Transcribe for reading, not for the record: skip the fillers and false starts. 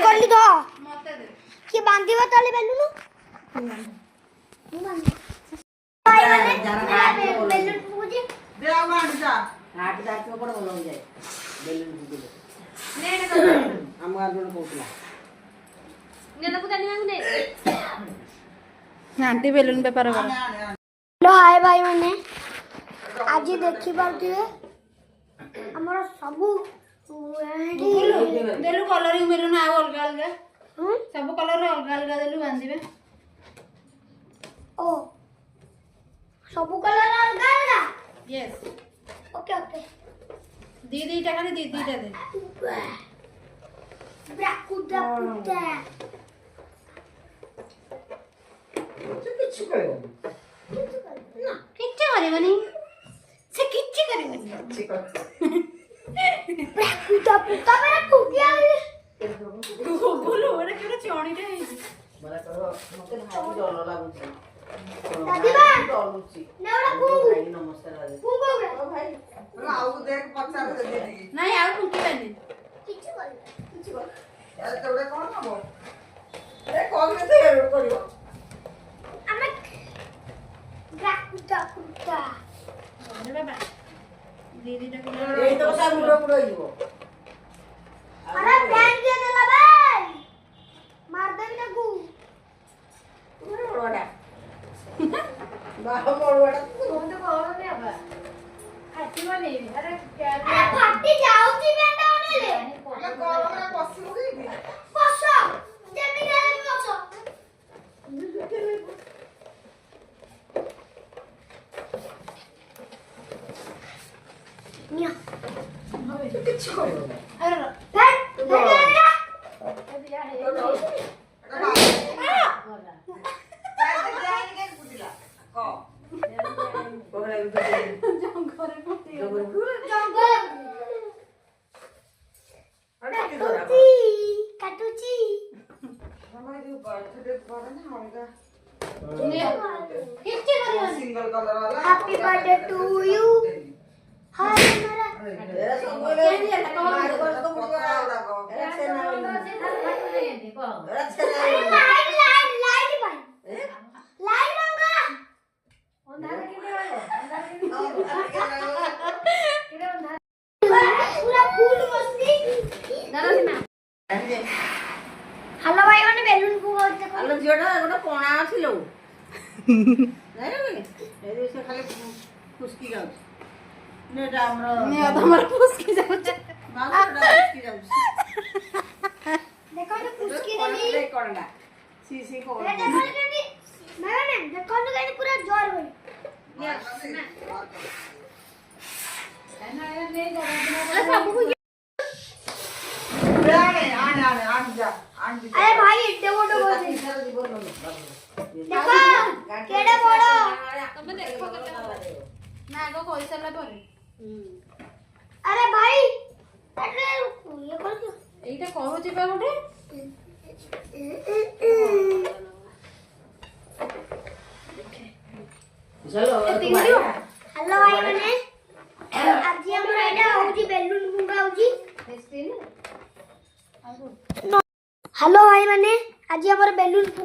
बोली दो कि बांधी बताले बेलुन बेलुन पूजी दे आ बांध जा हाट दाट में कोड बोलो जाए बेलुन बुले ने हम गार जोन कोतला ने ना पुतानी मांगने आंटी बेलुन बेपार कर हेलो हाय भाई माने आज देखि पाउथिबे हमर सब देलु कलरिंग बेलुन आ अलगा अलगा सब कलर अलगा अलगा देलु बांधिबे ओ सब कलर अलगा अलगा यस ओके ओके दी दीटा खाली दी दीटा दे ब्राकुदा पुटा किछु करे ना किच्छ करबनी से किच्छ करबनी ब्राकुदा पुटा मेरा कुकिया बोलो ओरे केड़ा चोणीटा है मला करो मते भाई डर लागुची दादी बा डरुची नेवडा कु भाई नमस्कार दादी कु कोबरा ओ भाई आउ देख पछा दे दे नाही आ कुकी बांधी किछ कर यार तेवढे कोण हबो ए कोण में ते रोड करियो आमे ब्राकुदा पुटा अरे बाबा दी दीटा कलर এই তো সব মুড়ো মুড়ো হইবো अरे बैंड दे देला भाई मार देबी ना गु বড়টা বাবা বড়টা कोणते कोण ने आबा खाती माने अरे क्या अरे फाटी जाउची बैंड ओनेले ଆମେ ଗରମରେ ବସିବୁ କି पस जेमी गेले पस निया কিচ্ছু করবো না अरे भाई भाई दिया है तो जाऊ बोला বগলা ভিতরে जंगरे पटी जंगल আরে কি করা काटुची किच्छ करबनी सिंगल कलर वाला happy birthday to you hi मेरा এরা সব বলে মার কর তো মুড়া এরা ছেনা এরা ছেনা लाइट लाइट लाइट भाई लाइट रंगा अंधारे किने आयो अंधारे किने अंधारे पूरा फूल मस्ती दादा सिना हेलो भाई मैंने बैलून फुगाते আলো ঝিওটা একটা কোণা ছিল জানো কি এই যে খালি খুশকি যাচ্ছে নেটা আমরা ने हमर फुसकी जाउछ মাছটা খুশকি যাচ্ছে देखो तो फुसकी কোণা देली রে কোণা সি সি কোণা देखो तो कहनी मैंने देखो तो कहनी पूरा जोर हुई एना ने दादा अरे सब को अरे भाई इड्डे मोटो बोल देखो केड़े बड़ो तमे देखो ना गो कोई सरला परे अरे भाई अरे ये कर क्यों এইটা করুছি পা গোটে চলো हेलो भाई मैंने आज हमरा एटा होजी बैलून फुगा होजी स्क्रीन हेलो भाई मैंने आज हमरा बैलून